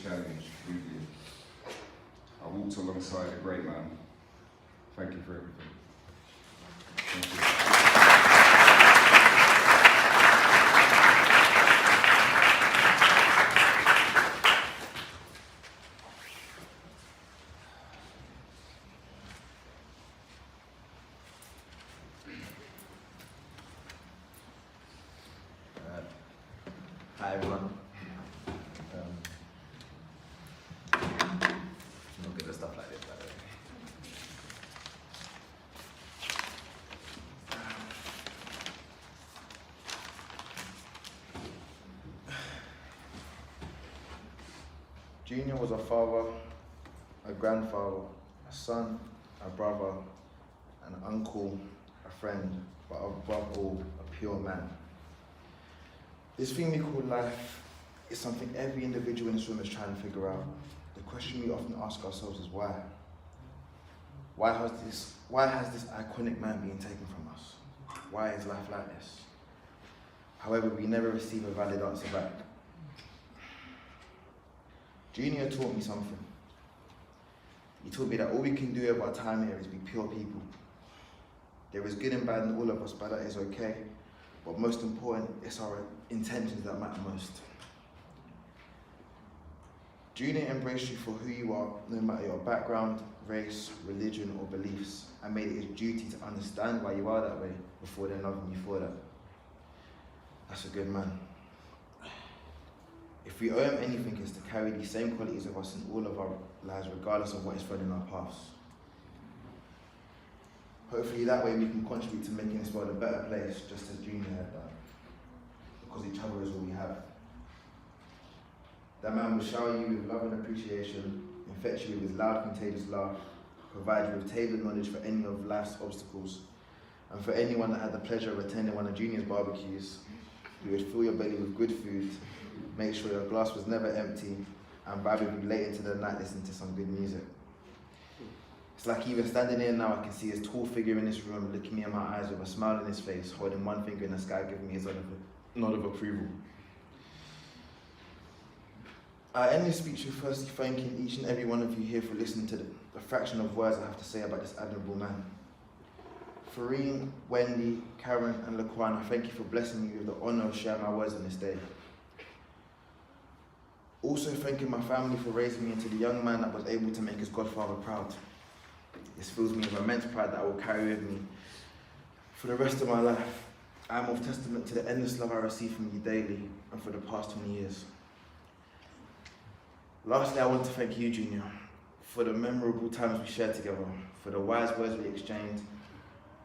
challenge, truly. I walked alongside a great man. Thank you for everything. Thank you. Hi everyone. I'm not good at stuff like this, by the way. Junior was a father, a grandfather, a son, a brother, an uncle, a friend, but above all, a pure man. This thing we call life is something every individual in this room is trying to figure out. The question we often ask ourselves is why? Why has this iconic man been taken from us? Why is life like this? However, we never receive a valid answer back. Junior taught me something. He taught me that all we can do with our time here is be pure people. There is good and bad in all of us, but that is okay. But most important, it's our intentions that matter most. Junior embraced you for who you are, no matter your background, race, religion, or beliefs, and made it his duty to understand why you are that way before then loving you for that. That's a good man. If we owe him anything, it's to carry these same qualities of us in all of our lives, regardless of what is thrown in our paths. Hopefully that way we can contribute to making this world a better place, just as Junior had done. Because each other is all we have. That man will shower you with love and appreciation, infect you with his loud, contagious laugh, provide you with tailored knowledge for any of life's obstacles, and for anyone that had the pleasure of attending one of Junior's barbecues, he would fill your belly with good food, make sure your glass was never empty, and vibe with you late into the night listening to some good music. It's like even standing here now, I can see his tall figure in this room looking me in my eyes with a smile on his face, holding one finger in the sky, giving me his nod of approval. I end this speech with firstly thanking each and every one of you here for listening to the fraction of words I have to say about this admirable man. Fareen, Wendy, Karen, and Laquan, I thank you for blessing me with the honour of sharing my words on this day. Also thanking my family for raising me into the young man that was able to make his godfather proud. This fills me with immense pride that I will carry with me for the rest of my life. I am of testament to the endless love I receive from you daily and for the past 20 years. Lastly, I want to thank you, Junior, for the memorable times we shared together, for the wise words we exchanged,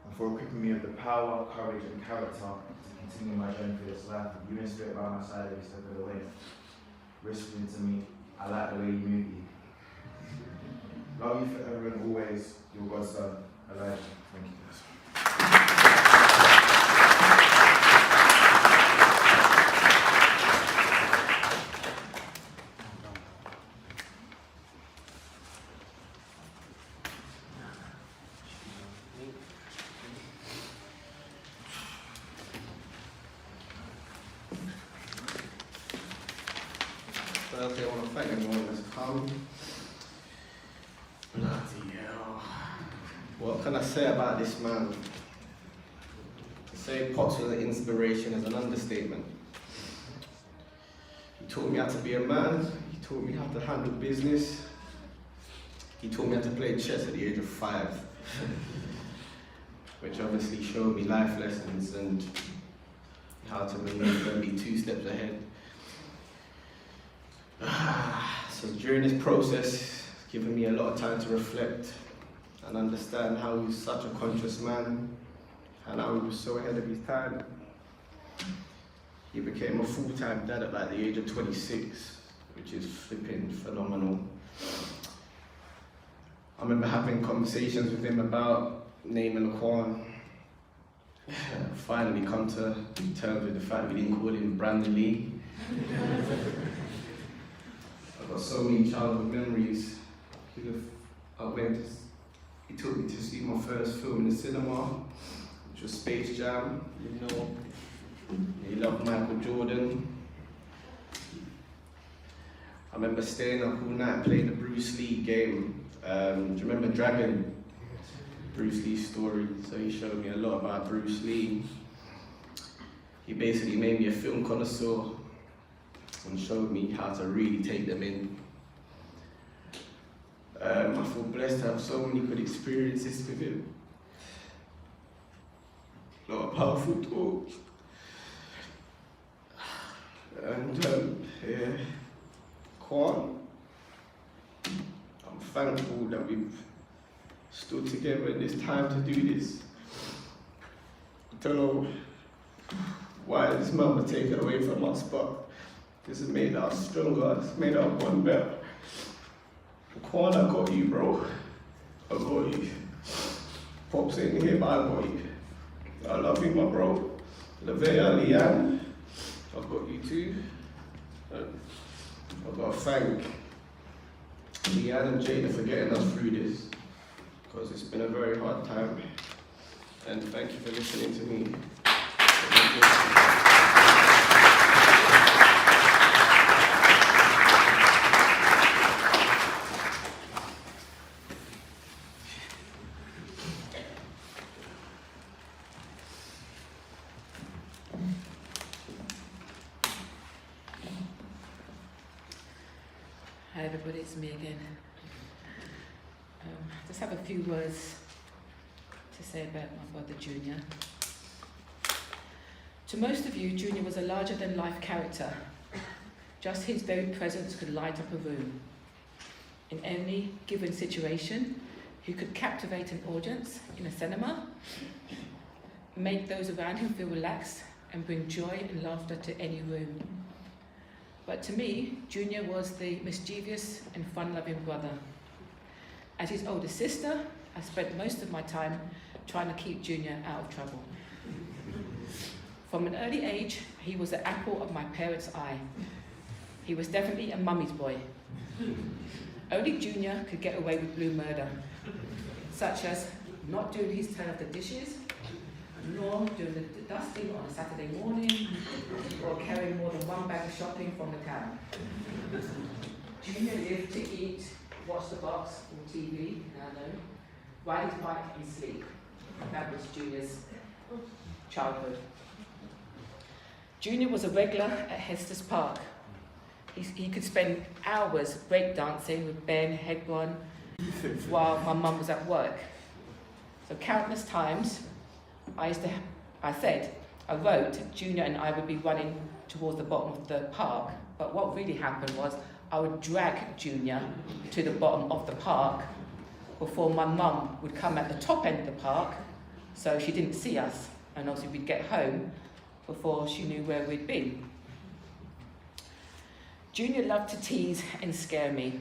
and for equipping me with the power, courage, and character to continue my journey through this life with you in spirit by my side every step of the way. Whispering to me, I like the way you move you. Love you forever and always, your godson, Elijah. Thank you, guys. Firstly, I want to thank everyone that's come. Bloody hell. What can I say about this man? To say Pops was an inspiration is an understatement. He taught me how to be a man. He taught me how to handle business. He taught me how to play chess at the age of 5. Which obviously showed me life lessons and how to maneuver and be 2 steps ahead. So during this process, it's given me a lot of time to reflect and understand how he was such a conscious man and how he was so ahead of his time. He became a full-time dad at like the age of 26, which is flipping phenomenal. I remember having conversations with him about naming Laquan. Finally come to terms with the fact we didn't call him Brandon Lee. I've got so many childhood memories. He took me to see my first film in the cinema, which was Space Jam. You know, he loved Michael Jordan. I remember staying up all night playing the Bruce Lee game. Do you remember Dragon? Bruce Lee's story. So he showed me a lot about Bruce Lee. He basically made me a film connoisseur and showed me how to really take them in. I feel blessed to have so many good experiences with him. A lot of powerful talks. And yeah, Quan, I'm thankful that we've stood together in this time to do this. I don't know why this man was taken away from us, but this has made us stronger, it's made our bond better. Quan, I got you, bro. I got you. Pops ain't here, but I got you. I love you, my bro. Lavea, Leanne, I've got you too. And I've got to thank Leanne and Jada for getting us through this, because it's been a very hard time. And thank you for listening to me. Hi everybody, it's me again. Just have a few words to say about my brother Junior. To most of you, Junior was a larger than life character. Just his very presence could light up a room. In any given situation, he could captivate an audience in a cinema, make those around him feel relaxed, and bring joy and laughter to any room. But to me, Junior was the mischievous and fun-loving brother. As his older sister, I spent most of my time trying to keep Junior out of trouble. From an early age, he was the apple of my parents' eye. He was definitely a mummy's boy. Only Junior could get away with blue murder, such as not doing his turn of the dishes, nor doing the dusting on a Saturday morning, or carrying more than one bag of shopping from the town. Junior lived to eat, watch the box or TV, ride his bike and sleep. That was Junior's childhood. Junior was a regular at Hester's Park. He could spend hours breakdancing with Ben Hegron while my mum was at work. So countless times, I wrote Junior and I would be running towards the bottom of the park, but what really happened was I would drag Junior to the bottom of the park before my mum would come at the top end of the park, so she didn't see us, and obviously we'd get home before she knew where we'd been. Junior loved to tease and scare me.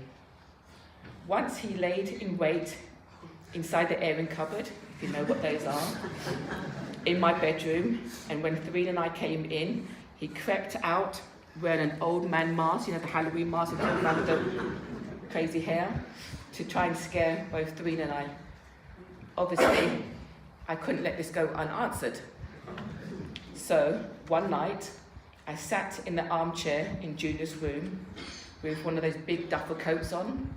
Once he laid in wait inside the airing cupboard, if you know what those are, in my bedroom, and when Therese and I came in, he crept out wearing an old man mask, the Halloween mask, the old man with the crazy hair, to try and scare both Therese and I. Obviously, I couldn't let this go unanswered. So, one night, I sat in the armchair in Junior's room with one of those big duffel coats on,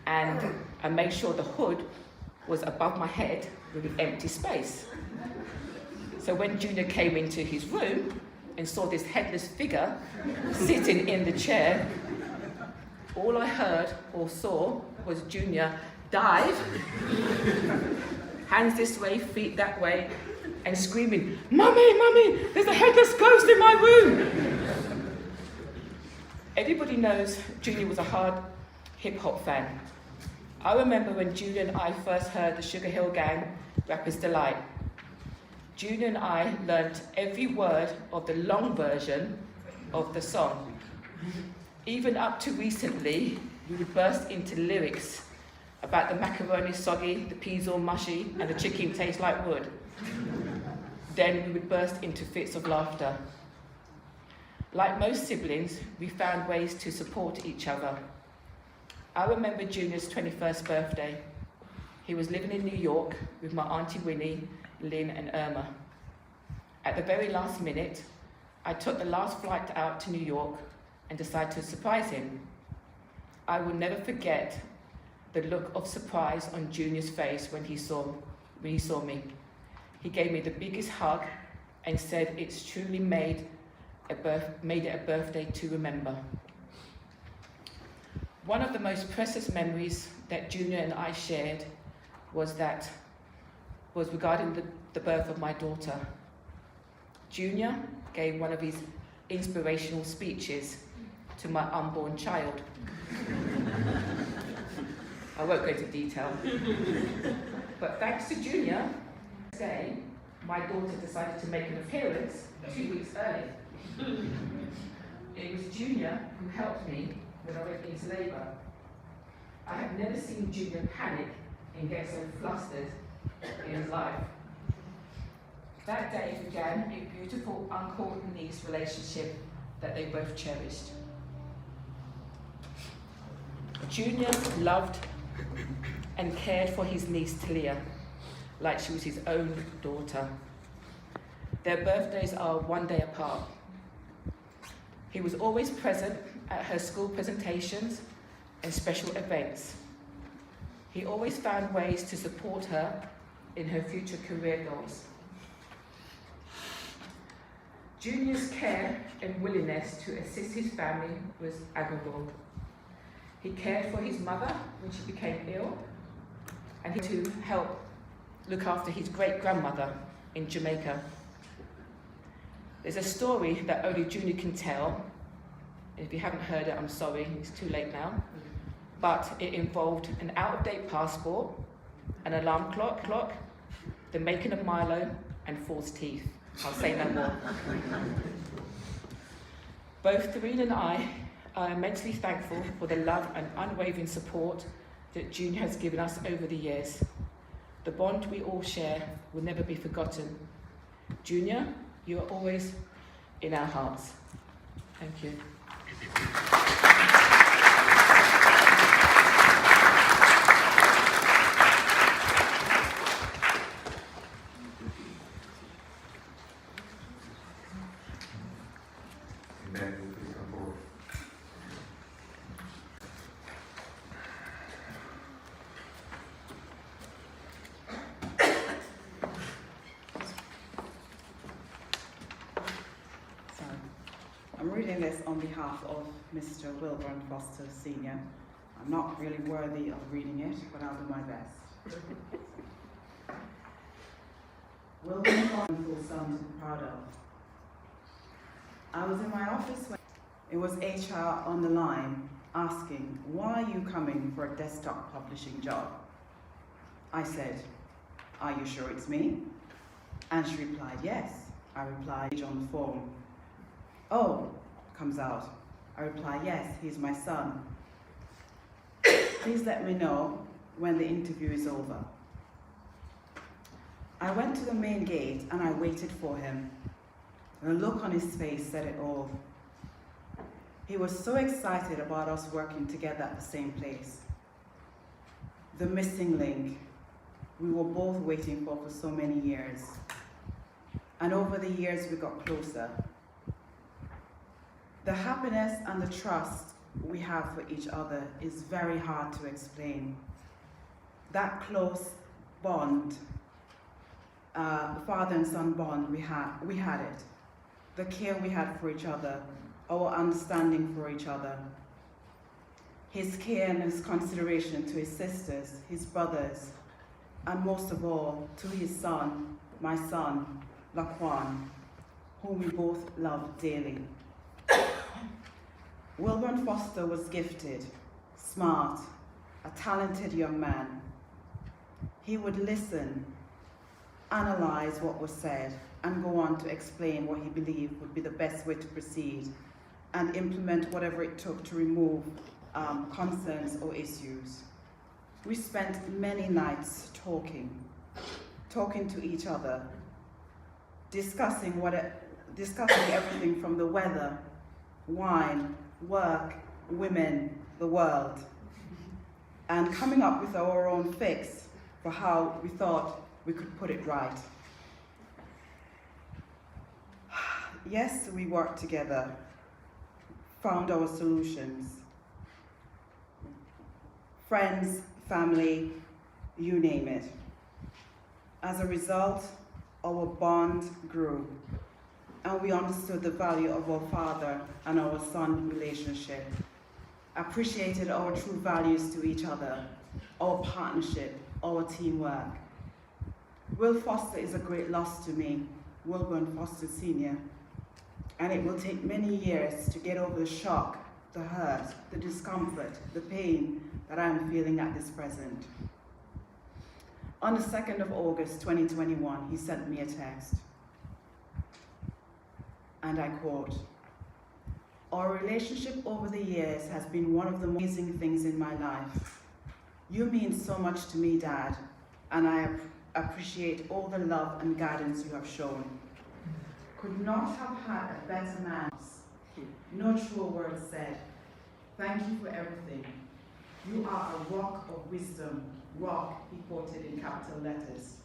and I made sure the hood was above my head with an empty space. So when Junior came into his room and saw this headless figure sitting in the chair, all I heard or saw was Junior dive, hands this way, feet that way, and screaming, "Mummy, Mummy, there's a headless ghost in my room!" Everybody knows Junior was a hard hip-hop fan. I remember when Junior and I first heard the Sugar Hill Gang, Rapper's Delight. Junior and I learnt every word of the long version of the song. Even up to recently, we would burst into lyrics about the macaroni soggy, the peas all mushy, and the chicken tastes like wood. Then we would burst into fits of laughter. Like most siblings, we found ways to support each other. I remember Junior's 21st birthday. He was living in New York with my Auntie Winnie, Lynn and Irma. At the very last minute, I took the last flight out to New York and decided to surprise him. I will never forget the look of surprise on Junior's face when he saw me. He gave me the biggest hug and said it's truly made it a birthday to remember. One of the most precious memories that Junior and I shared was regarding the birth of my daughter. Junior gave one of his inspirational speeches to my unborn child. I won't go into detail. But thanks to Junior, today, my daughter decided to make an appearance 2 weeks early. It was Junior who helped me when I went into labour. I have never seen Junior panic and get so flustered in his life. That day began a beautiful uncle and niece relationship that they both cherished. Junior loved and cared for his niece Talia like she was his own daughter. Their birthdays are one day apart. He was always present at her school presentations and special events. He always found ways to support her in her future career goals. Junior's care and willingness to assist his family was admirable. He cared for his mother when she became ill, and he to help look after his great-grandmother in Jamaica. There's a story that only Junior can tell. If you haven't heard it, I'm sorry, it's too late now. But it involved an out-of-date passport, an alarm clock, the making of Milo, and false teeth. I'll say no more. Both Doreen and I are immensely thankful for the love and unwavering support that Junior has given us over the years. The bond we all share will never be forgotten. Junior, you are always in our hearts. Thank you. I'm reading this on behalf of Mr. Wilburn Foster Sr. I'm not really worthy of reading it, but I'll do my best. Wilburn Foster, full son to be proud of. I was in my office when it was HR on the line asking, "Why are you coming for a desktop publishing job?" I said, "Are you sure it's me?" And she replied, "Yes." I replied, on the phone. "Oh," comes out. I reply, "Yes, he's my son. Please let me know when the interview is over." I went to the main gate and I waited for him. The look on his face said it all. He was so excited about us working together at the same place. The missing link we were both waiting for so many years. And over the years we got closer. The happiness and the trust we have for each other is very hard to explain. That close bond, father and son bond, we had it. The care we had for each other, our understanding for each other. His care and his consideration to his sisters, his brothers, and most of all, to his son, my son, Laquan, whom we both love dearly. Wilburn Foster was gifted, smart, a talented young man. He would listen, analyze what was said, and go on to explain what he believed would be the best way to proceed, and implement whatever it took to remove concerns or issues. We spent many nights talking to each other, discussing everything from the weather, wine, work, women, the world, and coming up with our own fix for how we thought we could put it right. Yes, we worked together, found our solutions. friends, family, you name it. As a result, our bond grew, and we understood the value of our father and our son relationship, appreciated our true values to each other, our partnership, our teamwork. Will Foster is a great loss to me, Wilburn Foster Sr., and it will take many years to get over the shock, the hurt, the discomfort, the pain that I am feeling at this present. On the 2nd of August 2021, he sent me a text, and I quote, "Our relationship over the years has been one of the amazing things in my life. You mean so much to me, Dad, and I appreciate all the love and guidance you have shown. Could not have had a better man. No truer words said. Thank you for everything. You are a rock of wisdom." Rock, he quoted in capital letters.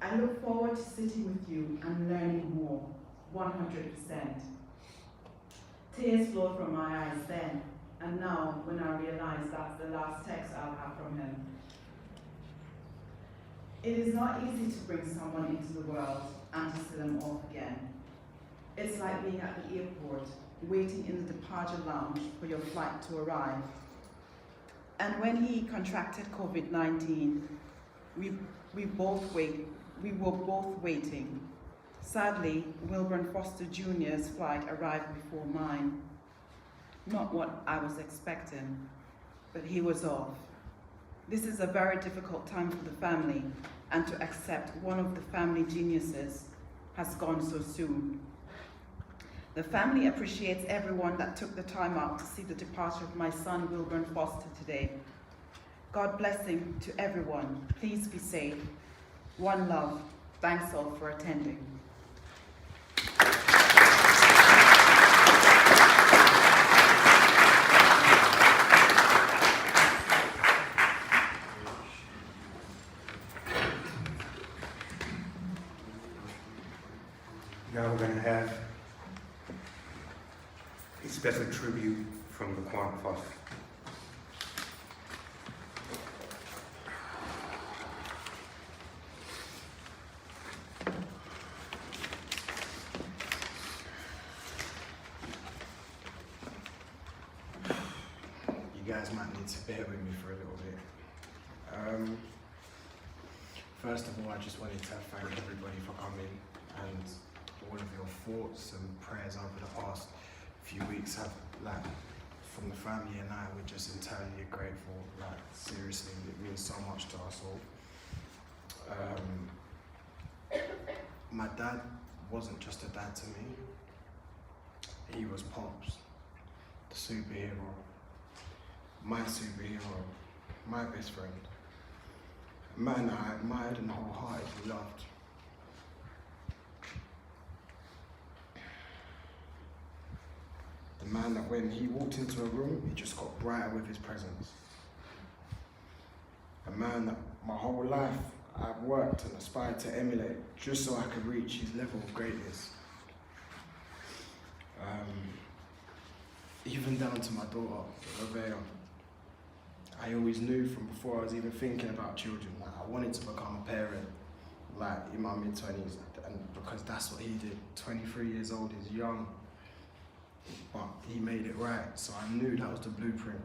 "I look forward to sitting with you and learning more, 100%. Tears flowed from my eyes then, and now when I realize that's the last text I'll have from him. It is not easy to bring someone into the world and to see them off again. It's like being at the airport, waiting in the departure lounge for your flight to arrive. And when he contracted COVID-19, we were both waiting. Sadly, Wilburn Foster Jr.'s flight arrived before mine. Not what I was expecting, but he was off. This is a very difficult time for the family, and to accept one of the family geniuses has gone so soon. The family appreciates everyone that took the time out to see the departure of my son, Wilburn Foster, today. God blessing to everyone. Please be safe. One love. Thanks all for attending. Now we're going to have a special tribute from the Dwumfour Foster. You guys might need to bear with me for a little bit. First of all, I just wanted to thank everybody for coming, and all of your thoughts and prayers over the past few weeks have, like, from the family and I, we're just entirely grateful. Like, seriously, it means so much to us all. My dad wasn't just a dad to me. He was Pops, the superhero, my best friend, a man I admired and wholeheartedly loved. The man that when he walked into a room, he just got brighter with his presence. A man that my whole life I've worked and aspired to emulate just so I could reach his level of greatness. Even down to my daughter, Lavea. I always knew from before I was even thinking about children that I wanted to become a parent, like in my mid-20s, and because that's what he did. 23 years old is young, but he made it right, so I knew that was the blueprint.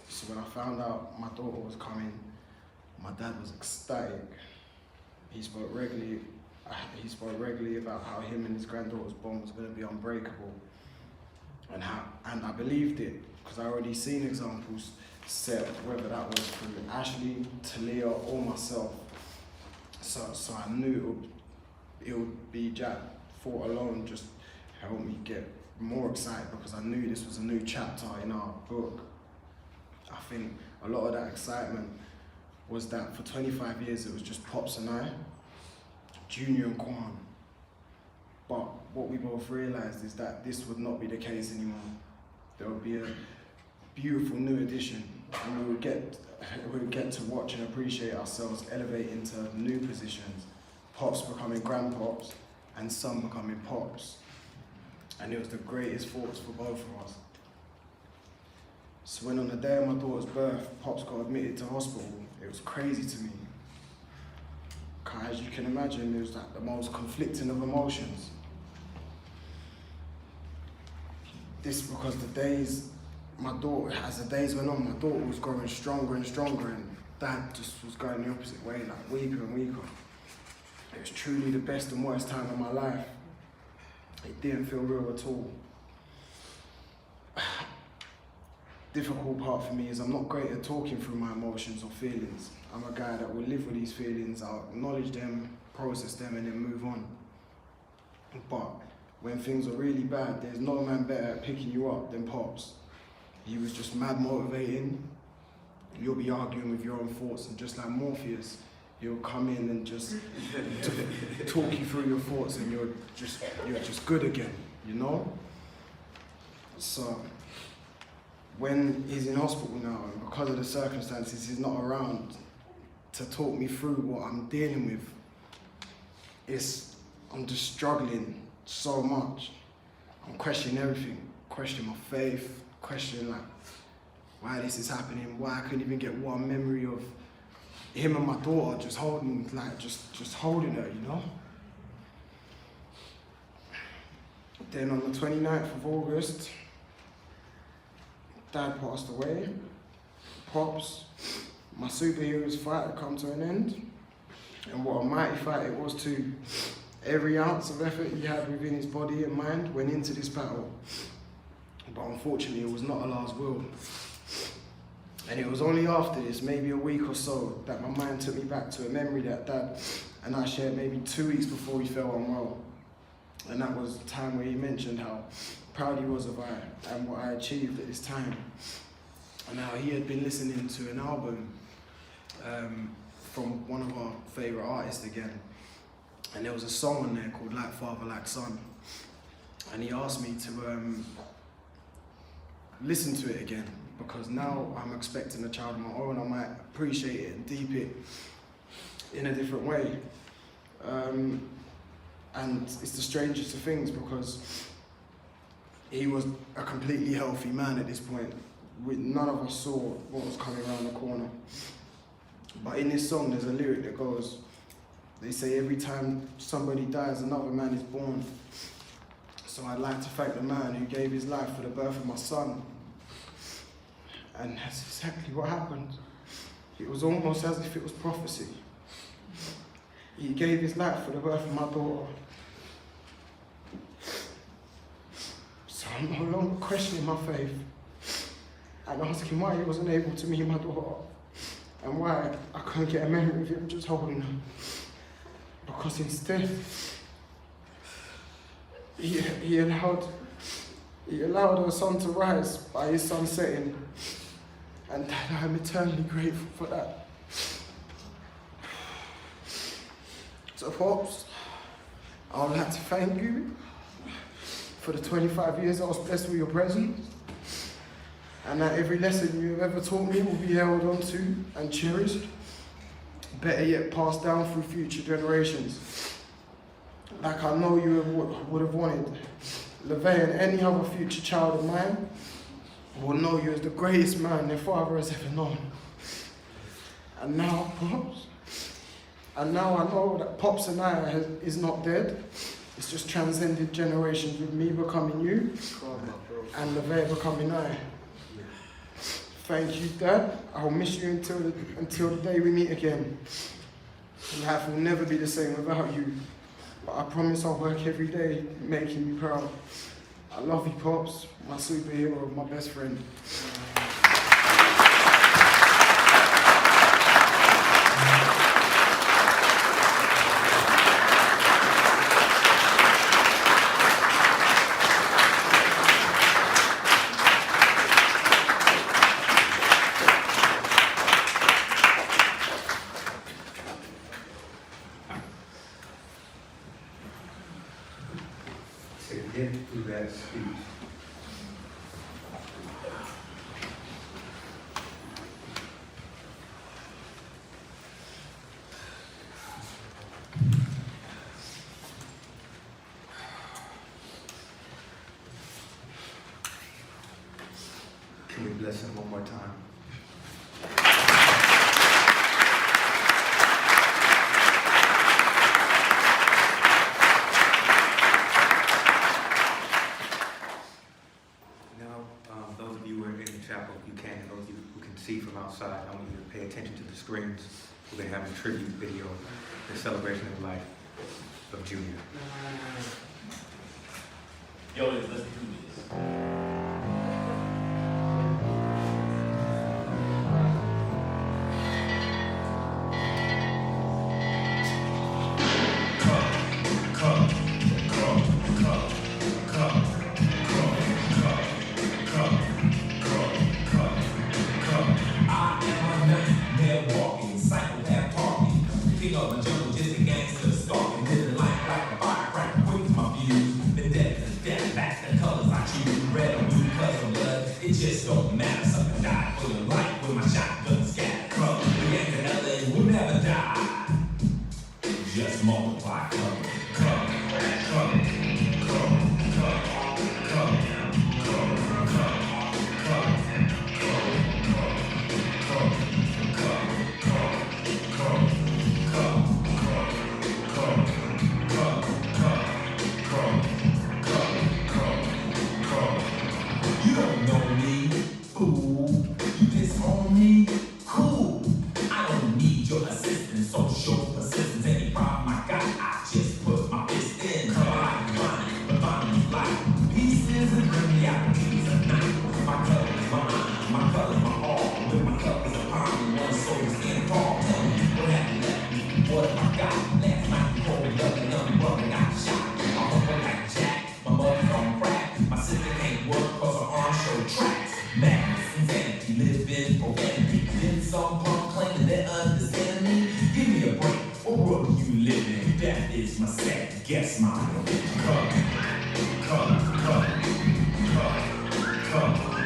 So when I found out my daughter was coming, my dad was ecstatic. He spoke regularly about how him and his granddaughter's bond was going to be unbreakable, and I believed it because I already seen examples set, whether that was through Ashley, Talia, or myself. So I knew it would be Jack Thought alone just helped me get more excited because I knew this was a new chapter in our book. I think a lot of that excitement was that for 25 years it was just Pops and I, Junior and Quan. But what we both realised is that this would not be the case anymore. There would be a beautiful new addition, and we would get to watch and appreciate ourselves elevate into new positions, Pops becoming grandpops and Son becoming Pops. And it was the greatest thoughts for both of us. So when on the day of my daughter's birth, Pops got admitted to hospital, it was crazy to me. 'Cause as you can imagine, it was like the most conflicting of emotions. This because as the days went on, my daughter was growing stronger and stronger, and Dad just was going the opposite way, like weaker and weaker. It was truly the best and worst time of my life. It didn't feel real at all. Difficult part for me is I'm not great at talking through my emotions or feelings. I'm a guy that will live with these feelings, I'll acknowledge them, process them, and then move on. But when things are really bad, there's no man better at picking you up than Pops. He was just mad motivating. You'll be arguing with your own thoughts, and just like Morpheus, he'll come in and just talk you through your thoughts, and you're just good again, you know? So when he's in hospital now, and because of the circumstances, he's not around to talk me through what I'm dealing with, I'm just struggling so much. I'm questioning everything, questioning my faith, questioning like why this is happening, why I couldn't even get one memory of him and my daughter just holding her, you know? Then on the 29th of August, Dad passed away. Pops, my superhero's fight had come to an end. And what a mighty fight it was too. Every ounce of effort he had within his body and mind went into this battle. But unfortunately, it was not Allah's will. And it was only after this, maybe a week or so, that my mind took me back to a memory that Dad and I shared maybe 2 weeks before he fell unwell. And that was the time where he mentioned how proud he was of I and what I achieved at this time. And how he had been listening to an album from one of our favourite artists again. And there was a song on there called Like Father, Like Son. And he asked me to listen to it again, because now I'm expecting a child of my own. I might appreciate it and deep it in a different way. And it's the strangest of things, because he was a completely healthy man at this point. None of us saw what was coming around the corner. But in this song, there's a lyric that goes, they say every time somebody dies, another man is born. So I'd like to thank the man who gave his life for the birth of my son. And that's exactly what happened. It was almost as if it was prophecy. He gave his life for the birth of my daughter. So I'm no longer questioning my faith and asking why he wasn't able to meet my daughter and why I couldn't get a memory of him just holding her. Because instead, he allowed her son to rise by his sun setting, and I'm eternally grateful for that. So Pops, I would like to thank you for the 25 years I was blessed with your presence, and that every lesson you have ever taught me will be held onto and cherished, better yet passed down through future generations. Like I know you would have wanted. LeVay and any other future child of mine will know you as the greatest man their father has ever known. And now, Pops, I know that Pops and I is not dead. It's just transcended generations, with me becoming you and LeVay becoming I. Thank you, Dad. I'll miss you until the day we meet again. Life will never be the same without you. But I promise I'll work every day making you proud. I love you, Pops, my superhero, my best friend. To get through that speech, Can we bless him one more time? Now, those of you who are in the chapel, if you can, and those of you who can see from outside, I want you to pay attention to the screens. We're going to have a tribute video, the celebration of life of Junior. Yo, let's do this. It just don't matter, something died for your life when my shotgun scattered. Crumb, the gang in LA will never die. Just multiply, come, come, come, come, come, come, come, come, you don't know me, fool. You disown me, cool. I don't need your assistance, so show persistence. Any problem I got, I just put my fist in. Come on, but find like pieces and bring me out keys of night. My color is mine, my color is my all. With my cup is a pound, one soul's in call. Tell me what happened left me, what have I got? Last night you cold up and young brother got shot. My uncle got jacked, my mother's on crack. My sister can't work cause her arm showed tracks. Madness, insanity, living profanity. Then some punk claiming they understand me. Give me a break, what world do you live in? That is my sad guess, my come, come, come, come, come.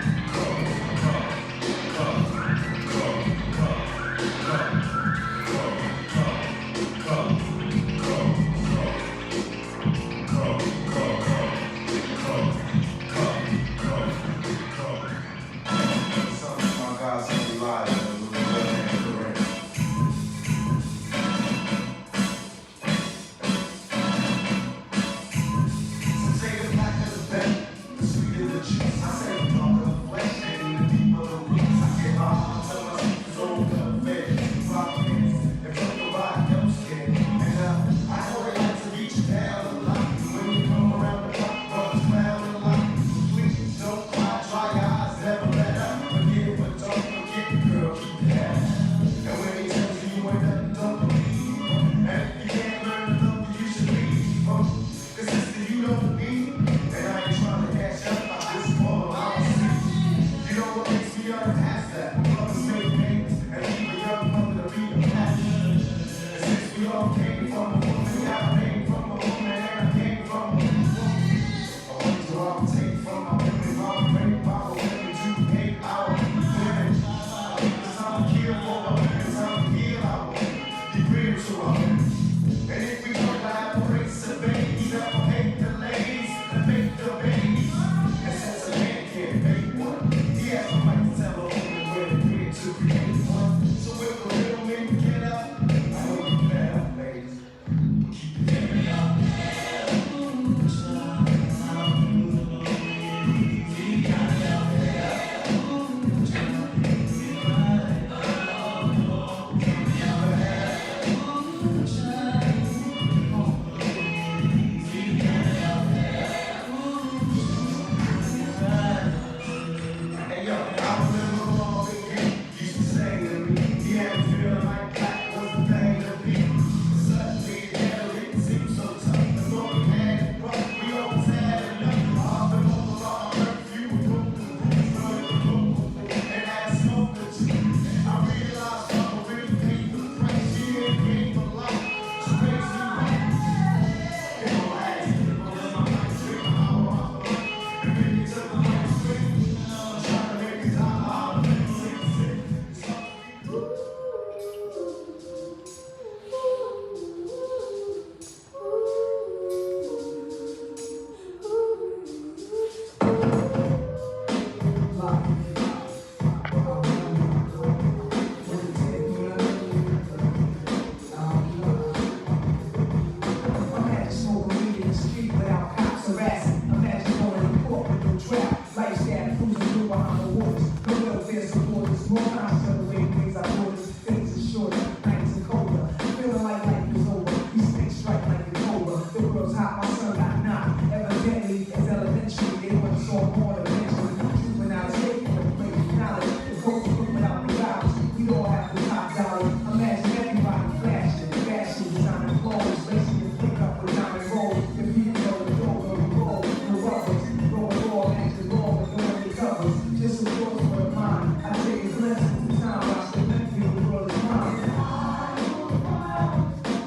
welfare supporters, more conscious of the way things I orders. Things are shorter, nights are colder. Feeling like life is over. We stay strike like it's over. The world's hot, my son got knocked. Evidently, it's elementary. They want us all more eventually. Juvenile taking the place of knowledge. The folks look without the dollars. We all have the top dollar. Imagine everybody flashing, fashion, designing clothes, racing your flick up with diamond rolls. The people know the door, no roll, no rubbers. Roll raw, match the law with no any covers. Just a thought for the mind. I take a glimpse of the time. Watch the left view, the world is mine.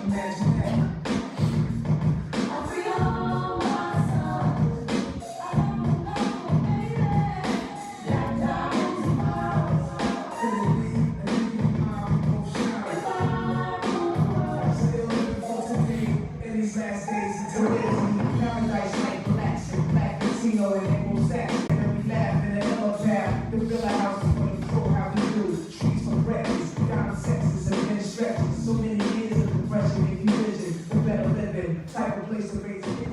Imagine that. Last days until there's paradise like blacks and black Latino and Anglo-Saxon. And we laugh in the yellow tab. The villa house is what we control how we do. Streets for breakfast, diamond sexes and men stretches. So many years of depression make you vision the better living. Type of place to raise a kid.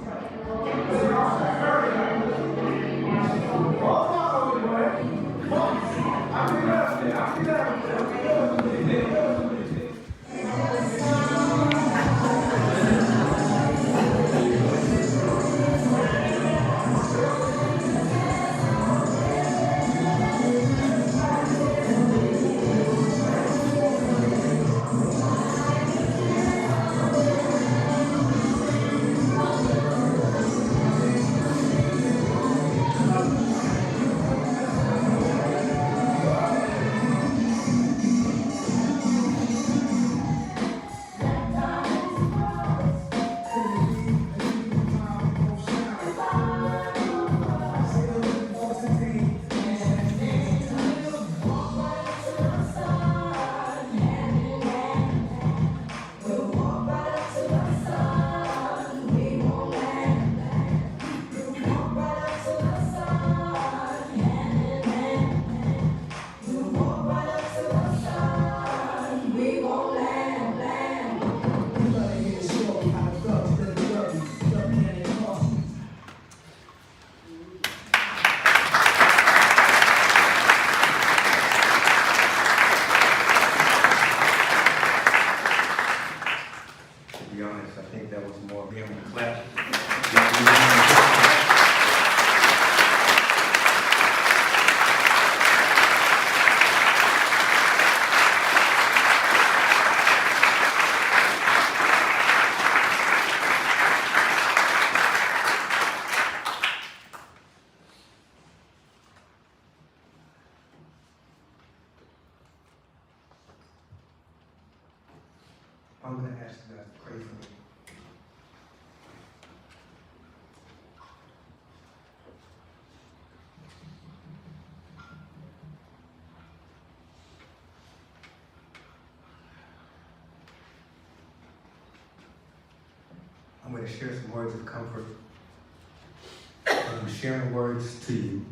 To be honest, I think that was more being on the clap. I'm going to ask you guys to pray for me. I'm going to share some words of comfort. I'm sharing words to you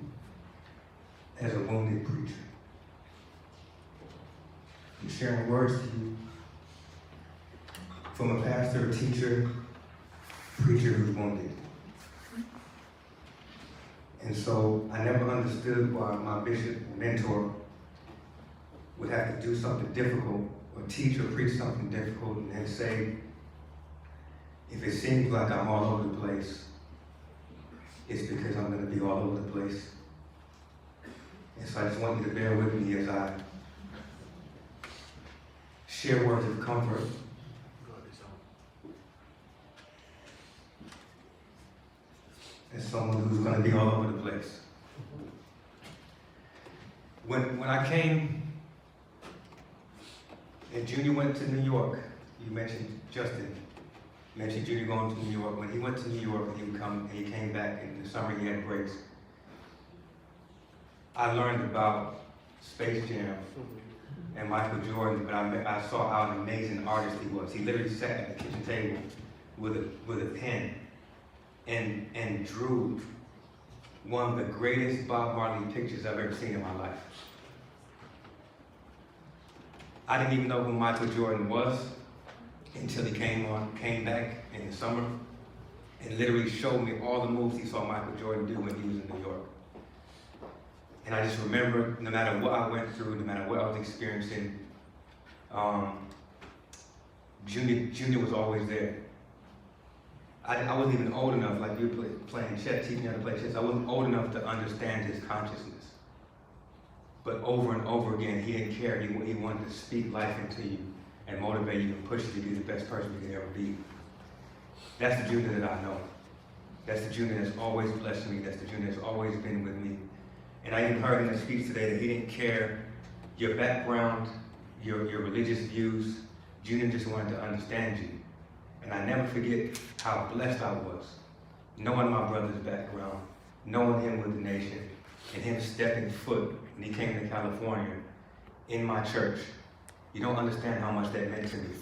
as a wounded preacher. I'm sharing words to you from a pastor, teacher, preacher who's wounded. And so I never understood why my bishop and mentor would have to do something difficult or teach or preach something difficult and then say, if it seems like I'm all over the place, it's because I'm going to be all over the place. And so I just want you to bear with me as I share words of comfort. As someone who's going to be all over the place. When I came, and Junior went to New York, you mentioned Justin, mentioned Junior going to New York. When he went to New York and he came back in the summer, he had breaks. I learned about Space Jam and Michael Jordan, but I saw how an amazing artist he was. He literally sat at the kitchen table with a pen and drew one of the greatest Bob Marley pictures I've ever seen in my life. I didn't even know who Michael Jordan was until he came back in the summer and literally showed me all the moves he saw Michael Jordan do when he was in New York. And I just remember, no matter what I went through, no matter what I was experiencing, Junior was always there. I wasn't even old enough, like you were playing chess, teaching me how to play chess. I wasn't old enough to understand his consciousness. But over and over again, he didn't care. He wanted to speak life into you and motivate you and push you to be the best person you could ever be. That's the Junior that I know. That's the Junior that's always blessed me. That's the Junior that's always been with me. And I even heard in the speech today that he didn't care your background, your religious views. Junior just wanted to understand you. And I never forget how blessed I was, knowing my brother's background, knowing him with the nation, and him stepping foot when he came to California in my church. You don't understand how much that meant to me.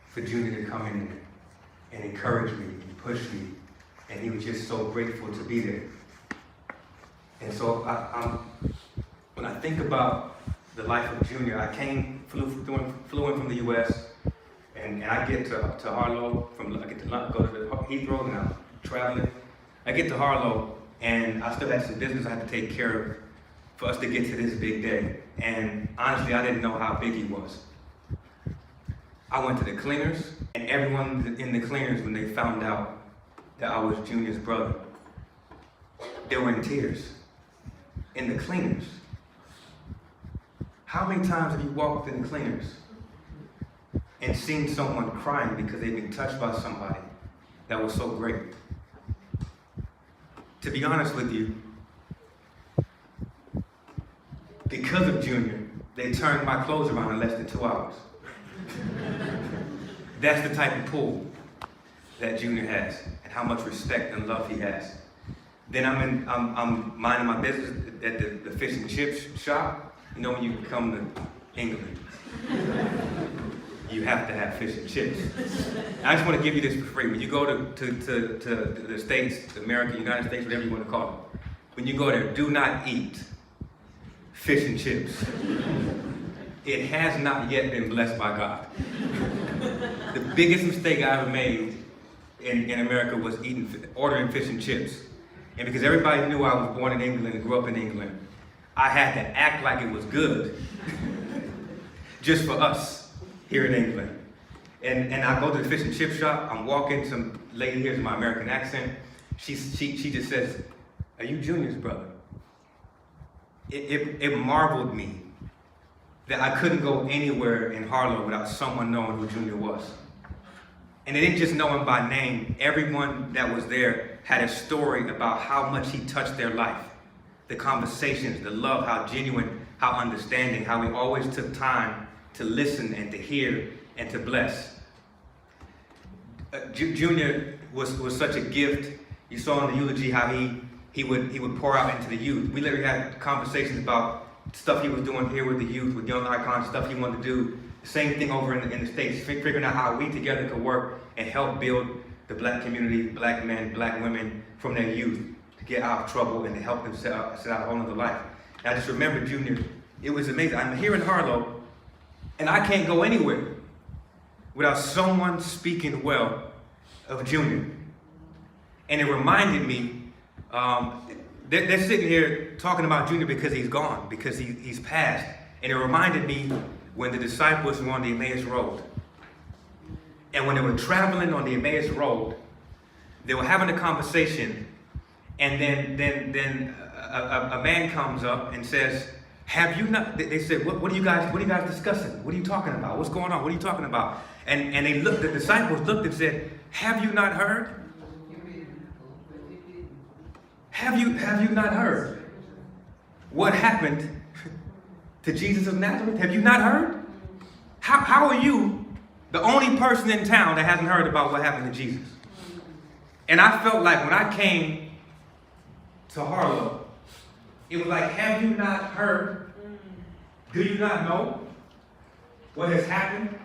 For Junior to come in there and encourage me and push me, and he was just so grateful to be there. And so when I think about the life of Junior, I flew in from the U.S., and I get to Harlow, I get to go to Heathrow, and I'm traveling. I get to Harlow, and I still had some business I had to take care of for us to get to this big day. And honestly, I didn't know how big he was. I went to the cleaners, and everyone in the cleaners, when they found out that I was Junior's brother, they were in tears. In the cleaners. How many times have you walked in the cleaners and seen someone crying because they've been touched by somebody that was so great? To be honest with you, because of Junior, they turned my clothes around in less than 2 hours. That's the type of pull that Junior has, and how much respect and love he has. Then I'm minding my business at the fish and chips shop. You know, when you come to England, you have to have fish and chips. I just want to give you this for free. When you go to the States, America, United States, whatever you want to call it, when you go there, do not eat fish and chips. It has not yet been blessed by God. The biggest mistake I ever made in America was ordering fish and chips. And because everybody knew I was born in England and grew up in England, I had to act like it was good. Just for us here in England. And I go to the fish and chip shop, I'm walking, some lady hears my American accent. She just says, "Are you Junior's brother?" It marveled me that I couldn't go anywhere in Harlow without someone knowing who Junior was. And they didn't just know him by name. Everyone that was there had a story about how much he touched their life. The conversations, the love, how genuine, how understanding, how he always took time to listen and to hear and to bless. Junior was such a gift. You saw in the eulogy how he would pour out into the youth. We literally had conversations about stuff he was doing here with the youth, with Young Icons, stuff he wanted to do. Same thing over in the States, figuring out how we together could work and help build the black community, black men, black women from their youth to get out of trouble and to help them set out a whole other life. And I just remember Junior, it was amazing. I'm here in Harlow and I can't go anywhere without someone speaking well of Junior. And it reminded me, they're sitting here talking about Junior because he's gone, because he's passed. And it reminded me when the disciples were on the Emmaus Road. And when they were traveling on the Emmaus Road, they were having a conversation, and then a man comes up and says, "Have you not?" They said, "What are you guys discussing? What are you talking about? What's going on? What are you talking about?" And they looked. The disciples looked and said, "Have you not heard? Have you not heard what happened to Jesus of Nazareth? Have you not heard? How are you the only person in town that hasn't heard about what happened to Jesus?" And I felt like when I came to Harlow, it was like, have you not heard? Do you not know what has happened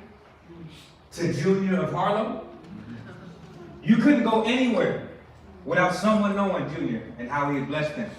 to Junior of Harlow? You couldn't go anywhere without someone knowing Junior and how he had blessed them.